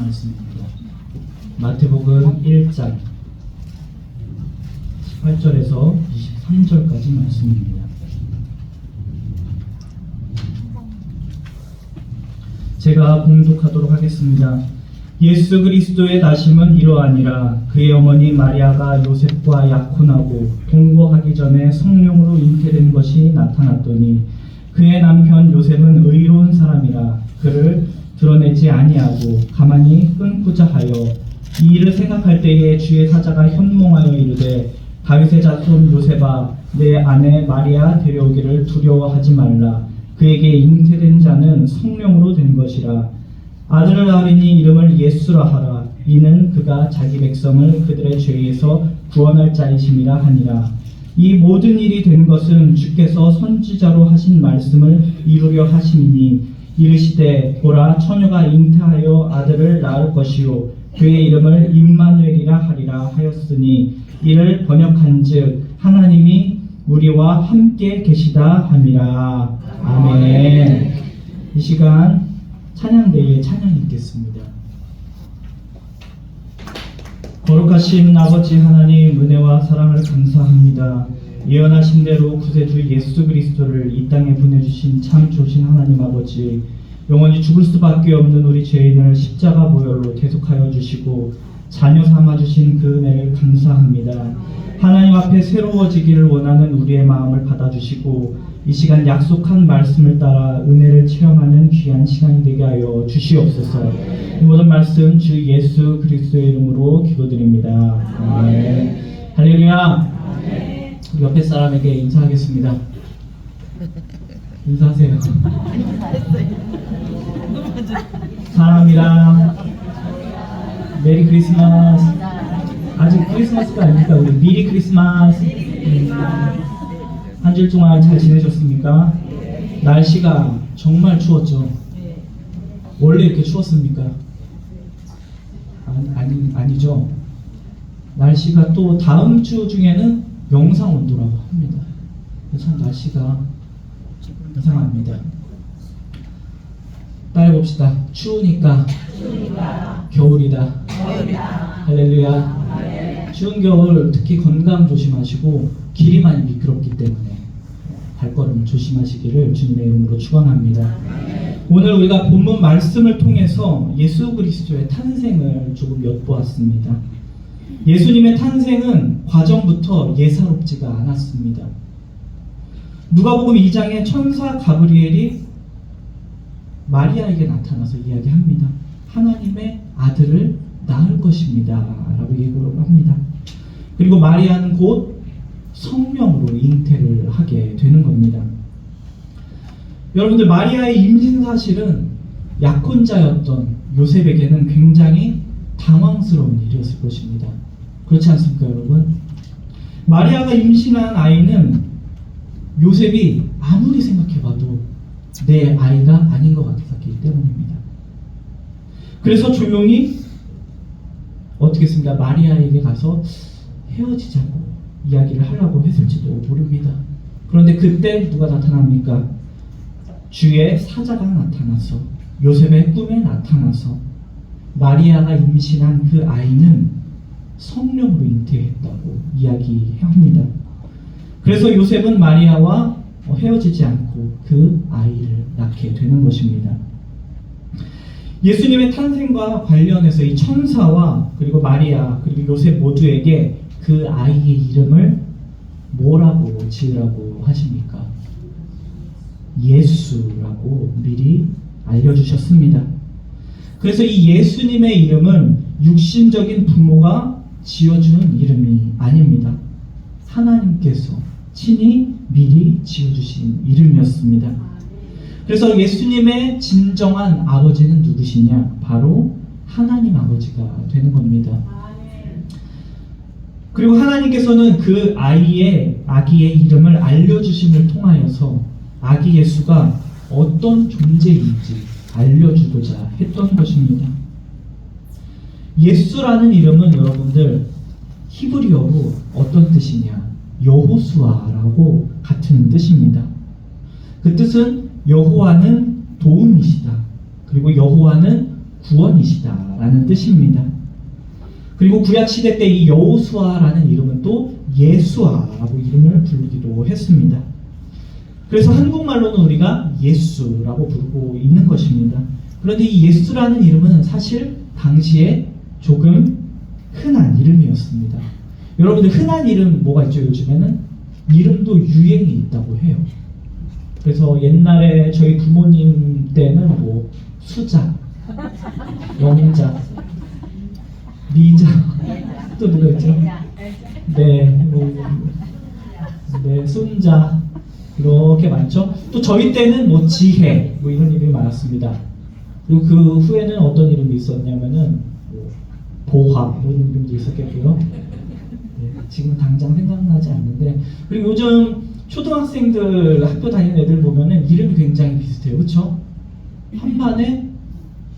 말씀입니다. 마태복음 1장 18절에서 23절까지 말씀입니다. 제가 봉독하도록 하겠습니다. 예수 그리스도의 나심은 이러하니라. 그의 어머니 마리아가 요셉과 약혼하고 동거하기 전에 성령으로 잉태된 것이 나타났더니 그의 남편 요셉은 의로운 사람이라 그를 드러내지 아니하고 가만히 끊고자 하여 이 일을 생각할 때에 주의 사자가 현몽하여 이르되 다윗의 자손 요셉아 내 아내 마리아 데려오기를 두려워하지 말라. 그에게 잉태된 자는 성령으로 된 것이라. 아들을 낳으리니 이름을 예수라 하라. 이는 그가 자기 백성을 그들의 죄에서 구원할 자이심이라 하니라. 이 모든 일이 된 것은 주께서 선지자로 하신 말씀을 이루려 하심이니 이르시되 보라 처녀가 잉태하여 아들을 낳을 것이요 그의 이름을 임마누엘이라 하리라 하였으니 이를 번역한즉 하나님이 우리와 함께 계시다 함이라. 아멘. 이 시간 찬양대에 찬양이 있겠습니다. 거룩하신 아버지 하나님 은혜와 사랑을 감사합니다. 예언하신 대로 구세주 예수 그리스도를 이 땅에 보내주신 참 좋으신 하나님 아버지, 영원히 죽을 수밖에 없는 우리 죄인을 십자가 보혈로 대속하여 주시고 자녀 삼아주신 그 은혜를 감사합니다. 하나님 앞에 새로워지기를 원하는 우리의 마음을 받아주시고 이 시간 약속한 말씀을 따라 은혜를 체험하는 귀한 시간이 되게 하여 주시옵소서. 이 모든 말씀 주 예수 그리스도의 이름으로 기도드립니다. 아멘. 할렐루야. 옆에 사람에게 인사하겠습니다. 인사하세요. 사랑합니다. 메리 크리스마스. 아직 크리스마스가 아닙니까? 우리 미리 크리스마스. 한 주일 동안 잘 지내셨습니까? 날씨가 정말 추웠죠? 원래 이렇게 추웠습니까? 아니죠. 날씨가 또 다음 주 중에는 영상 온도라고 합니다. 참 날씨가 이상합니다. 따라해봅시다. 추우니까 겨울이다. 할렐루야. 추운 겨울 특히 건강 조심하시고 길이 많이 미끄럽기 때문에 발걸음 조심하시기를 주님의 이름으로 축원합니다. 오늘 우리가 본문 말씀을 통해서 예수 그리스도의 탄생을 조금 엿보았습니다. 예수님의 탄생은 과정부터 예사롭지가 않았습니다. 누가복음 2장에 천사 가브리엘이 마리아에게 나타나서 이야기합니다. 하나님의 아들을 낳을 것입니다 라고 얘기를 합니다. 그리고 마리아는 곧 성령으로 잉태를 하게 되는 겁니다. 여러분들, 마리아의 임신 사실은 약혼자였던 요셉에게는 굉장히 당황스러운 일이었을 것입니다. 그렇지 않습니까, 여러분? 마리아가 임신한 아이는 요셉이 아무리 생각해봐도 내 아이가 아닌 것 같았기 때문입니다. 그래서 조용히 어떻게 했습니까? 마리아에게 가서 헤어지자고 이야기를 하려고 했을지도 모릅니다. 그런데 그때 누가 나타납니까? 주의 사자가 나타나서 요셉의 꿈에 나타나서 마리아가 임신한 그 아이는 성령으로 잉태했다고 이야기합니다. 그래서 요셉은 마리아와 헤어지지 않고 그 아이를 낳게 되는 것입니다. 예수님의 탄생과 관련해서 이 천사와 그리고 마리아 그리고 요셉 모두에게 그 아이의 이름을 뭐라고 지으라고 하십니까? 예수라고 미리 알려주셨습니다. 그래서 이 예수님의 이름은 육신적인 부모가 지어주는 이름이 아닙니다. 하나님께서 친히 미리 지어주신 이름이었습니다. 그래서 예수님의 진정한 아버지는 누구시냐? 바로 하나님 아버지가 되는 겁니다. 그리고 하나님께서는 그 아기의 이름을 알려주심을 통하여서 아기 예수가 어떤 존재인지 알려주고자 했던 것입니다. 예수라는 이름은 여러분들 히브리어로 어떤 뜻이냐? 여호수아라고 같은 뜻입니다. 그 뜻은 여호와는 도움이시다. 그리고 여호와는 구원이시다라는 뜻입니다. 그리고 구약시대 때 이 여호수아라는 이름은 또 예수아라고 이름을 부르기도 했습니다. 그래서 한국말로는 우리가 예수라고 부르고 있는 것입니다. 그런데 이 예수라는 이름은 사실 당시에 조금 흔한 이름이었습니다. 여러분들 흔한 이름 뭐가 있죠? 요즘에는 이름도 유행이 있다고 해요. 그래서 옛날에 저희 부모님 때는 뭐 수자, 영자, 미자, 또 누가 있죠? 네, 네, 순자 이렇게 많죠. 또 저희 때는 뭐 지혜 뭐 이런 이름이 많았습니다. 그리고 그 후에는 어떤 이름이 있었냐면은 뭐 보화 이런 이름도 있었겠고요. 네, 지금 당장 생각나지 않는데, 그리고 요즘 초등학생들 학교 다니는 애들 보면은 이름이 굉장히 비슷해요, 그렇죠? 한반에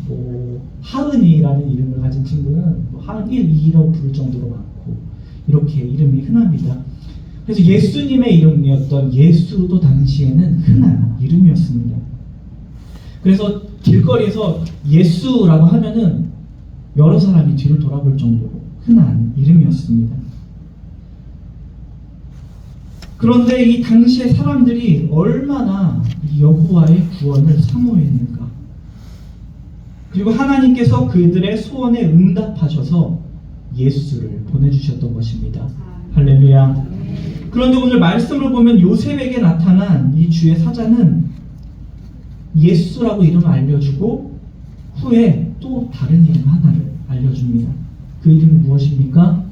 뭐 하은이라는 이름을 가진 친구는 뭐 하은 1, 2라고 부를 정도로 많고 이렇게 이름이 흔합니다. 그래서 예수님의 이름이었던 예수도 당시에는 흔한 이름이었습니다. 그래서 길거리에서 예수라고 하면은 여러 사람이 뒤를 돌아볼 정도로 흔한 이름이었습니다. 그런데 이 당시의 사람들이 얼마나 이 여호와의 구원을 사모했는가. 그리고 하나님께서 그들의 소원에 응답하셔서 예수를 보내주셨던 것입니다. 할렐루야. 그런데 오늘 말씀을 보면 요셉에게 나타난 이 주의 사자는 예수라고 이름을 알려주고 후에 또 다른 이름 하나를 알려줍니다. 그 이름이 무엇입니까?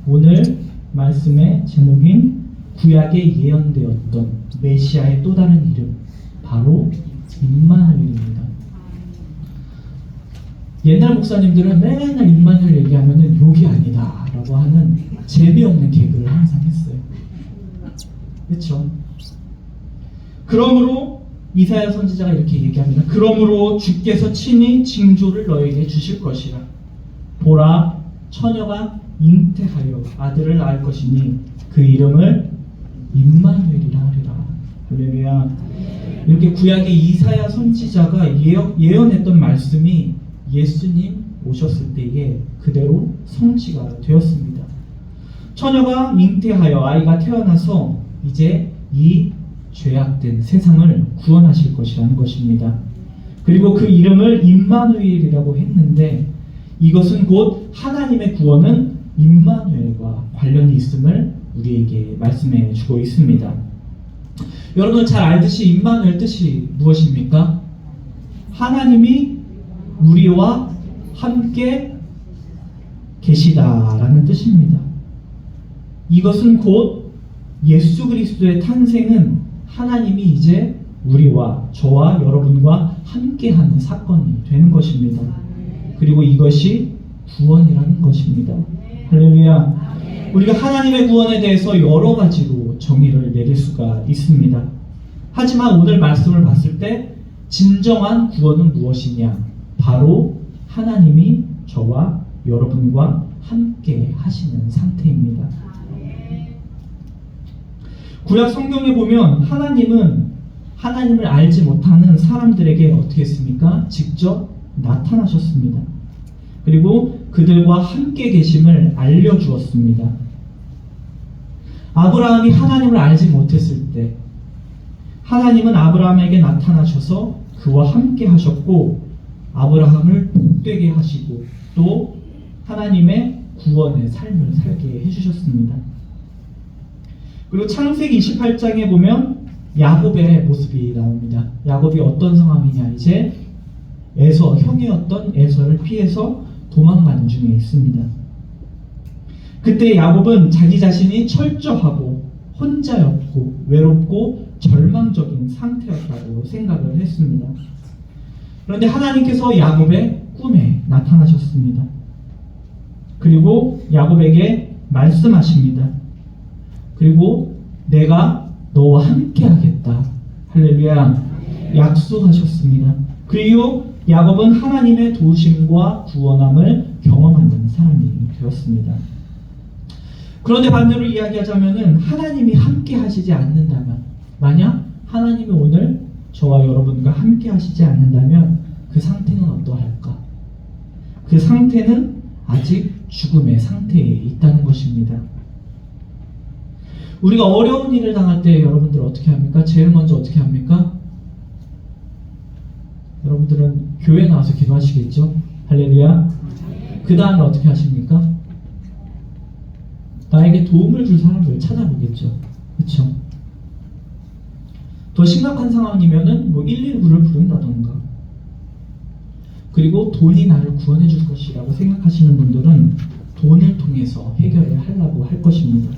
오늘 말씀의 제목인 구약에 예언되었던 메시아의 또 다른 이름, 바로 임마누엘입니다. 옛날 목사님들은 맨날 임마누엘 얘기하면은 욕이 아니다 라고 하는 재미없는 개그를 항상 했어요. 그렇죠? 그러므로 이사야 선지자가 이렇게 얘기합니다. 그러므로 주께서 친히 징조를 너에게 주실 것이라. 보라, 처녀가 잉태하여 아들을 낳을 것이니 그 이름을 임마누엘이라 하리라. 할렐루야. 이렇게 구약의 이사야 선지자가 예언했던 말씀이 예수님 오셨을 때에 그대로 성취가 되었습니다. 처녀가 잉태하여 아이가 태어나서 이제 이 죄악된 세상을 구원하실 것이라는 것입니다. 그리고 그 이름을 임마누엘이라고 했는데 이것은 곧 하나님의 구원은 임마누엘과 관련이 있음을 우리에게 말씀해 주고 있습니다. 여러분 잘 알듯이 임마누엘 뜻이 무엇입니까? 하나님이 우리와 함께 계시다라는 뜻입니다. 이것은 곧 예수 그리스도의 탄생은 하나님이 이제 우리와 저와 여러분과 함께하는 사건이 되는 것입니다. 그리고 이것이 구원이라는 것입니다. 할렐루야. 우리가 하나님의 구원에 대해서 여러 가지로 정의를 내릴 수가 있습니다. 하지만 오늘 말씀을 봤을 때 진정한 구원은 무엇이냐? 바로 하나님이 저와 여러분과 함께 하시는 상태입니다. 구약 성경에 보면 하나님은 하나님을 알지 못하는 사람들에게 어떻게 했습니까? 직접 나타나셨습니다. 그리고 그들과 함께 계심을 알려주었습니다. 아브라함이 하나님을 알지 못했을 때 하나님은 아브라함에게 나타나셔서 그와 함께 하셨고 아브라함을 복되게 하시고 또 하나님의 구원의 삶을 살게 해주셨습니다. 그리고 창세기 28장에 보면 야곱의 모습이 나옵니다. 야곱이 어떤 상황이냐, 이제 에서, 형이었던 에서를 피해서 도망가는 중에 있습니다. 그때 야곱은 자기 자신이 철저하고 혼자였고 외롭고 절망적인 상태였다고 생각을 했습니다. 그런데 하나님께서 야곱의 꿈에 나타나셨습니다. 그리고 야곱에게 말씀하십니다. 그리고 내가 너와 함께 하겠다. 할렐루야. 약속하셨습니다. 그리고 야곱은 하나님의 도우심과 구원함을 경험하는 사람이 되었습니다. 그런데 반대로 이야기하자면은 하나님이 함께 하시지 않는다면, 만약 하나님이 오늘 저와 여러분과 함께 하시지 않는다면 그 상태는 어떠할까? 그 상태는 아직 죽음의 상태에 있다는 것입니다. 우리가 어려운 일을 당할 때 여러분들 어떻게 합니까? 제일 먼저 어떻게 합니까? 여러분들은 교회 나와서 기도하시겠죠? 할렐루야. 그 다음에 어떻게 하십니까? 나에게 도움을 줄 사람들을 찾아보겠죠. 그렇죠? 더 심각한 상황이면은 119를 부른다던가, 그리고 돈이 나를 구원해 줄 것이라고 생각하시는 분들은 돈을 통해서 해결을 하려고 할 것입니다.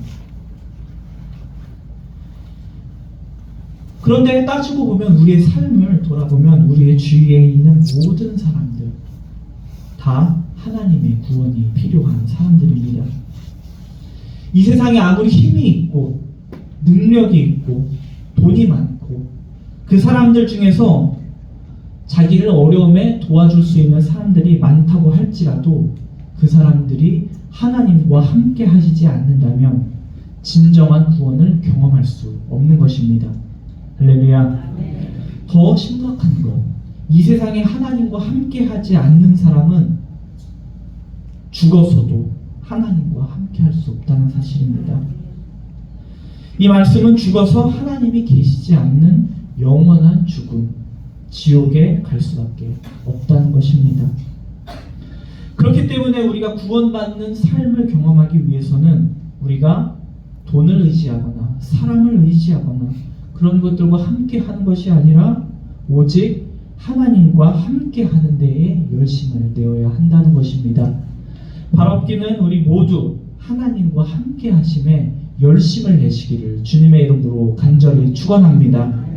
그런데 따지고 보면 우리의 삶을 돌아보면 우리의 주위에 있는 모든 사람들 다 하나님의 구원이 필요한 사람들입니다. 이 세상에 아무리 힘이 있고 능력이 있고 돈이 많고 그 사람들 중에서 자기를 어려움에 도와줄 수 있는 사람들이 많다고 할지라도 그 사람들이 하나님과 함께 하시지 않는다면 진정한 구원을 경험할 수 없는 것입니다. 할렐루야. 더 심각한 것, 이 세상에 하나님과 함께 하지 않는 사람은 죽어서도 하나님과 함께 할 수 없다는 사실입니다. 이 말씀은 죽어서 하나님이 계시지 않는 영원한 죽음, 지옥에 갈 수밖에 없다는 것입니다. 그렇기 때문에 우리가 구원받는 삶을 경험하기 위해서는 우리가 돈을 의지하거나 사람을 의지하거나 그런 것들과 함께 하는 것이 아니라 오직 하나님과 함께 하는 데에 열심을 내어야 한다는 것입니다. 발업기는 우리 모두 하나님과 함께 하심에 열심을 내시기를 주님의 이름으로 간절히 축원합니다.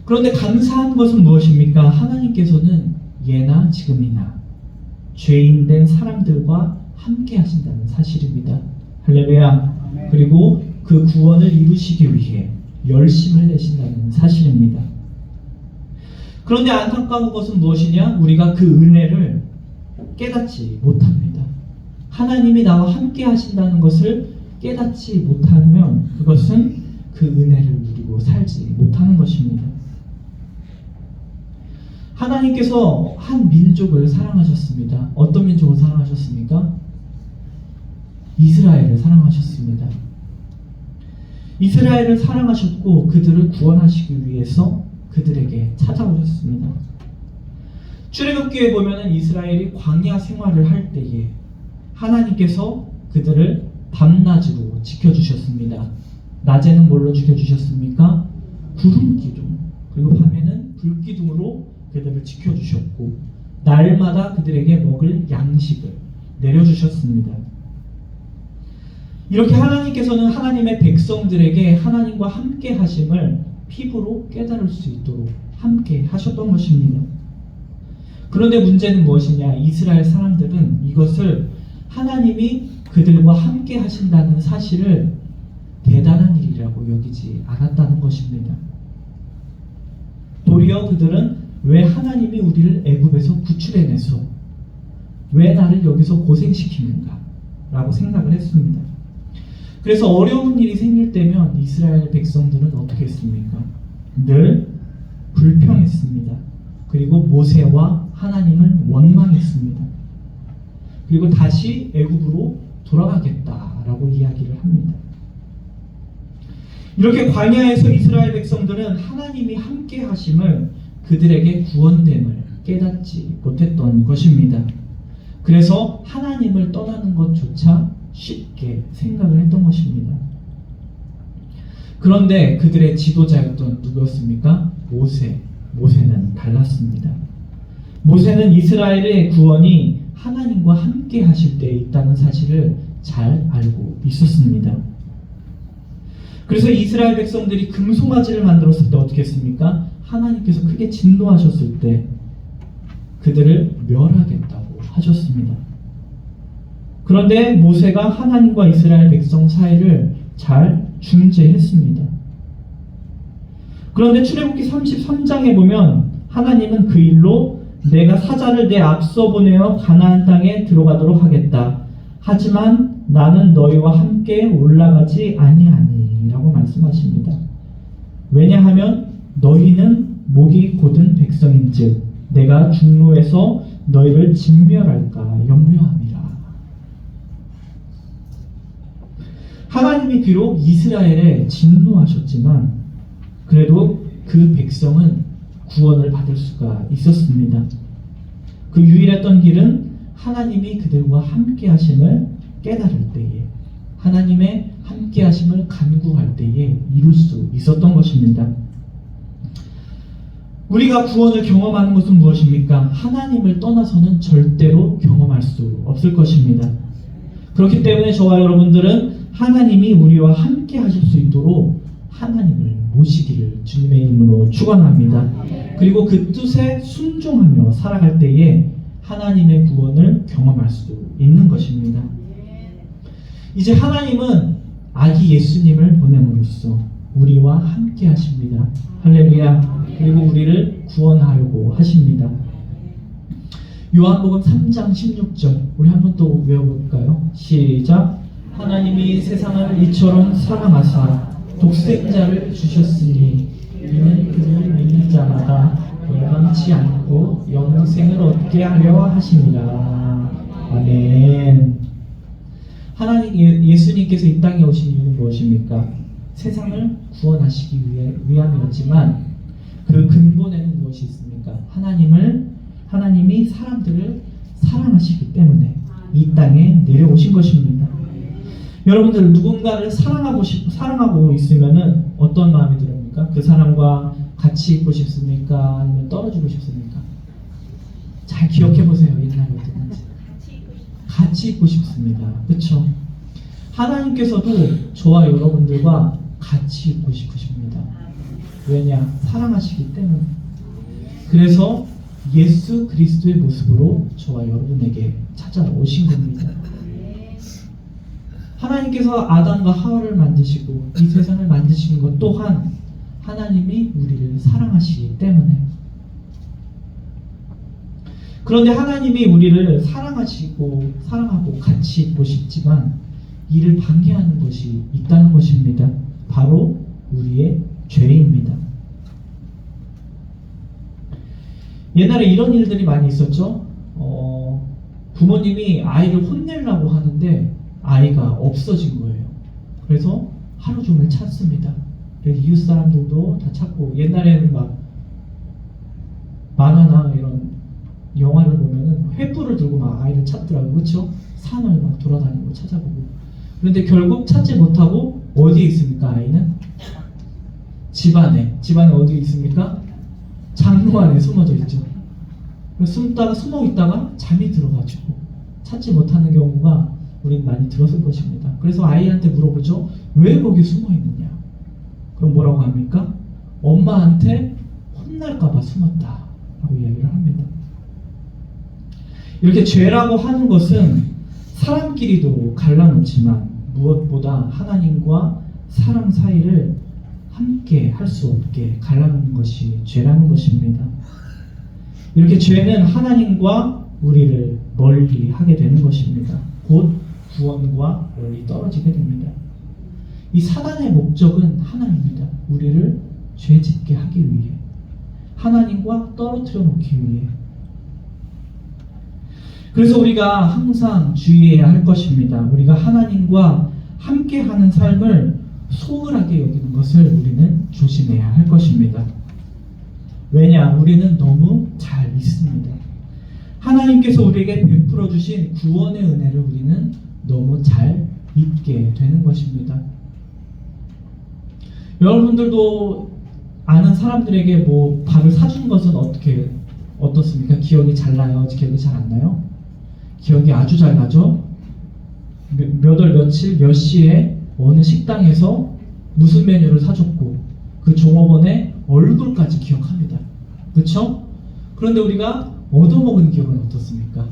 그런데 감사한 것은 무엇입니까? 하나님께서는 예나 지금이나 죄인된 사람들과 함께 하신다는 사실입니다. 할렐루야. 그리고 그 구원을 이루시기 위해 열심을 내신다는 사실입니다. 그런데 안타까운 것은 무엇이냐? 우리가 그 은혜를 깨닫지 못합니다. 하나님이 나와 함께 하신다는 것을 깨닫지 못하면 그것은 그 은혜를 누리고 살지 못하는 것입니다. 하나님께서 한 민족을 사랑하셨습니다. 어떤 민족을 사랑하셨습니까? 이스라엘을 사랑하셨습니다. 이스라엘을 사랑하셨고 그들을 구원하시기 위해서 그들에게 찾아오셨습니다. 출애굽기에 보면은 이스라엘이 광야 생활을 할 때에 하나님께서 그들을 밤낮으로 지켜주셨습니다. 낮에는 뭘로 지켜주셨습니까? 구름 기둥, 그리고 밤에는 불기둥으로 그들을 지켜주셨고 날마다 그들에게 먹을 양식을 내려주셨습니다. 이렇게 하나님께서는 하나님의 백성들에게 하나님과 함께 하심을 피부로 깨달을 수 있도록 함께 하셨던 것입니다. 그런데 문제는 무엇이냐? 이스라엘 사람들은 이것을 하나님이 그들과 함께 하신다는 사실을 대단한 일이라고 여기지 않았다는 것입니다. 도리어 그들은 왜 하나님이 우리를 애굽에서 구출해내서 왜 나를 여기서 고생시키는가 라고 생각을 했습니다. 그래서 어려운 일이 생길 때면 이스라엘 백성들은 어떻게 했습니까? 늘 불평했습니다. 그리고 모세와 하나님을 원망했습니다. 그리고 다시 애굽으로 돌아가겠다라고 이야기를 합니다. 이렇게 광야에서 이스라엘 백성들은 하나님이 함께 하심을 그들에게 구원됨을 깨닫지 못했던 것입니다. 그래서 하나님을 떠나는 것조차 쉽게 생각을 했던 것입니다. 그런데 그들의 지도자였던 누구였습니까? 모세는 달랐습니다. 모세는 이스라엘의 구원이 하나님과 함께 하실 때 있다는 사실을 잘 알고 있었습니다. 그래서 이스라엘 백성들이 금송아지를 만들었을 때 어떻게 했습니까? 하나님께서 크게 진노하셨을 때 그들을 멸하겠다고 하셨습니다. 그런데 모세가 하나님과 이스라엘 백성 사이를 잘 중재했습니다. 그런데 출애굽기 33장에 보면 하나님은 그 일로 내가 사자를 내 앞서 보내어 가나안 땅에 들어가도록 하겠다. 하지만 나는 너희와 함께 올라가지 아니하니 라고 말씀하십니다. 왜냐하면 너희는 목이 곧은 백성인즉 내가 중로에서 너희를 진멸할까 염려함이라. 하나님이 비록 이스라엘에 진노하셨지만 그래도 그 백성은 구원을 받을 수가 있었습니다. 그 유일했던 길은 하나님이 그들과 함께 하심을 깨달을 때에, 하나님의 함께 하심을 간구할 때에 이룰 수 있었던 것입니다. 우리가 구원을 경험하는 것은 무엇입니까? 하나님을 떠나서는 절대로 경험할 수 없을 것입니다. 그렇기 때문에 저와 여러분들은 하나님이 우리와 함께 하실 수 있도록 하나님을 모시기를 주님의 이름으로 축원합니다. 그리고 그 뜻에 순종하며 살아갈 때에 하나님의 구원을 경험할 수 있는 것입니다. 이제 하나님은 아기 예수님을 보냄으로써 우리와 함께 하십니다. 할렐루야. 그리고 우리를 구원하려고 하십니다. 요한복음 3장 16절 우리 한번 또 외워볼까요? 시작. 하나님이 세상을 이처럼 사랑하사 독생자를 주셨으니 이는 그를 믿는 자마다 멸망치 않고 영생을 얻게 하려 하심이라. 아멘. 하나님 예수님께서 이 땅에 오신 이유는 무엇입니까? 세상을 구원하시기 위함이었지만 그 근본에는 무엇이 있습니까? 하나님이 사람들을 사랑하시기 때문에 이 땅에 내려오신 것입니다. 여러분들 누군가를 사랑하고 있으면은 어떤 마음이 들습니까? 그 사람과 같이 있고 싶습니까? 아니면 떨어지고 싶습니까? 잘 기억해 보세요. 옛날에 어땠는지. 같이 있고 싶습니다. 그렇죠? 하나님께서도 저와 여러분들과 같이 있고 싶으십니다. 왜냐? 사랑하시기 때문에. 그래서 예수 그리스도의 모습으로 저와 여러분에게 찾아오신 겁니다. 하나님께서 아담과 하와를 만드시고 이 세상을 만드신 것 또한 하나님이 우리를 사랑하시기 때문에. 그런데 하나님이 우리를 사랑하고 같이 있고 싶지만 이를 방해하는 것이 있다는 것입니다. 바로 우리의 죄입니다. 옛날에 이런 일들이 많이 있었죠. 부모님이 아이를 혼내려고 하는데 아이가 없어진 거예요. 그래서 하루 종일 찾습니다. 그래서 이웃 사람들도 다 찾고, 옛날에는 막 만화나 이런 영화를 보면은 횃불을 들고 막 아이를 찾더라고요. 그렇죠? 산을 막 돌아다니고 찾아보고. 그런데 결국 찾지 못하고 어디에 있습니까? 아이는 집안에 어디에 있습니까? 장로 안에 숨어져 있죠. 숨어 있다가 잠이 들어가지고 찾지 못하는 경우가 우린 많이 들었을 것입니다. 그래서 아이한테 물어보죠. 왜 거기 숨어 있느냐? 그럼 뭐라고 합니까? 엄마한테 혼날까봐 숨었다 라고 이야기를 합니다. 이렇게 죄라고 하는 것은 사람끼리도 갈라놓지만 무엇보다 하나님과 사람 사이를 함께 할 수 없게 갈라놓는 것이 죄라는 것입니다. 이렇게 죄는 하나님과 우리를 멀리 하게 되는 것입니다. 곧 구원과 멀리 떨어지게 됩니다. 이 사단의 목적은 하나입니다. 우리를 죄짓게 하기 위해, 하나님과 떨어뜨려 놓기 위해. 그래서 우리가 항상 주의해야 할 것입니다. 우리가 하나님과 함께하는 삶을 소홀하게 여기는 것을 우리는 조심해야 할 것입니다. 왜냐? 우리는 너무 잘 믿습니다. 하나님께서 우리에게 베풀어 주신 구원의 은혜를 우리는 너무 잘 잊게 되는 것입니다. 여러분들도 아는 사람들에게 뭐 밥을 사준 것은 어떻습니까? 기억이 잘 나요? 기억이 잘 안 나요? 기억이 아주 잘 나죠? 몇 월 며칠 몇 시에 어느 식당에서 무슨 메뉴를 사줬고 그 종업원의 얼굴까지 기억합니다. 그렇죠? 그런데 우리가 얻어먹은 기억은 어떻습니까?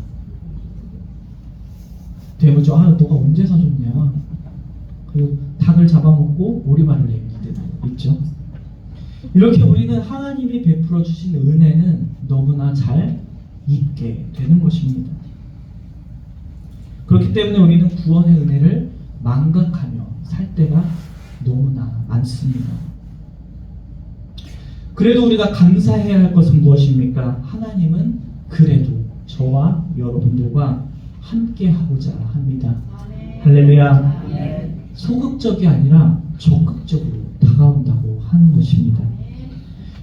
대문죠. 너가 언제 사줬냐? 그리고 닭을 잡아먹고 오리발을 내밀 때도 있죠. 이렇게 우리는 하나님이 베풀어 주신 은혜는 너무나 잘 잊게 되는 것입니다. 그렇기 때문에 우리는 구원의 은혜를 망각하며 살 때가 너무나 많습니다. 그래도 우리가 감사해야 할 것은 무엇입니까? 하나님은 그래도 저와 여러분들과 함께 하고자 합니다. 할렐루야. 소극적이 아니라 적극적으로 다가온다고 하는 것입니다.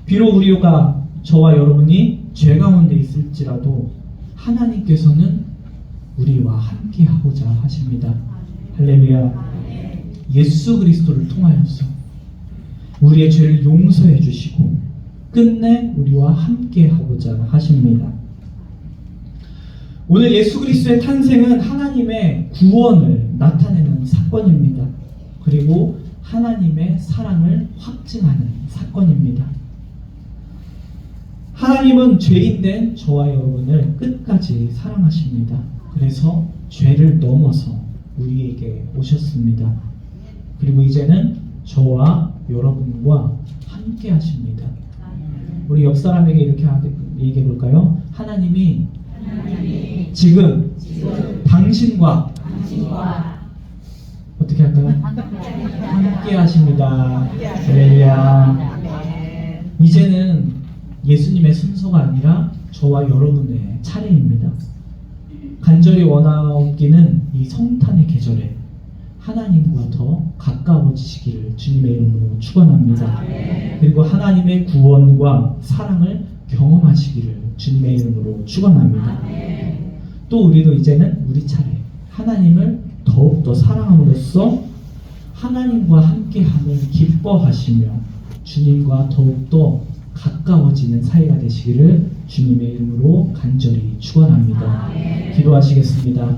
비록 우리가 저와 여러분이 죄 가운데 있을지라도 하나님께서는 우리와 함께 하고자 하십니다. 할렐루야. 예수 그리스도를 통하여서 우리의 죄를 용서해 주시고 끝내 우리와 함께 하고자 하십니다. 오늘 예수 그리스도의 탄생은 하나님의 구원을 나타내는 사건입니다. 그리고 하나님의 사랑을 확증하는 사건입니다. 하나님은 죄인된 저와 여러분을 끝까지 사랑하십니다. 그래서 죄를 넘어서 우리에게 오셨습니다. 그리고 이제는 저와 여러분과 함께 하십니다. 우리 옆 사람에게 이렇게 얘기해 볼까요? 하나님이 지금 당신과 어떻게 할까요? 함께 하십니다. 할렐루야. 이제는 예수님의 순서가 아니라 저와 여러분의 차례입니다. 간절히 원하옵기는 이 성탄의 계절에 하나님과 더 가까워지시기를 주님의 이름으로 축원합니다. 그리고 하나님의 구원과 사랑을 경험하시기를 주님의 이름으로 축원합니다. 또 우리도 이제는 우리 차례 하나님을 더욱더 사랑함으로써 하나님과 함께함을 기뻐하시며 주님과 더욱더 가까워지는 사이가 되시기를 주님의 이름으로 간절히 축원합니다. 기도하시겠습니다.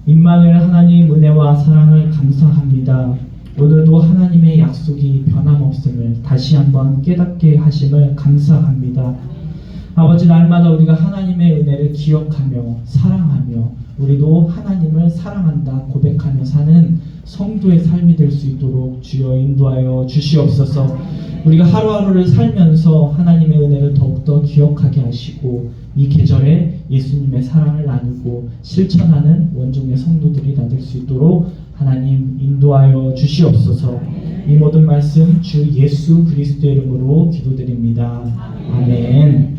임마누엘 하나님 은혜와 사랑을 감사합니다. 오늘도 하나님의 약속이 변함없음을 다시 한번 깨닫게 하심을 감사합니다. 아버지, 날마다 우리가 하나님의 은혜를 기억하며 사랑하며 우리도 하나님을 사랑한다 고백하며 사는 성도의 삶이 될 수 있도록 주여 인도하여 주시옵소서. 우리가 하루하루를 살면서 하나님의 은혜를 더욱더 기억하게 하시고 이 계절에 예수님의 사랑을 나누고 실천하는 원종의 성도들이 다 될 수 있도록 하나님 인도하여 주시옵소서. 이 모든 말씀 주 예수 그리스도의 이름으로 기도드립니다. 아멘.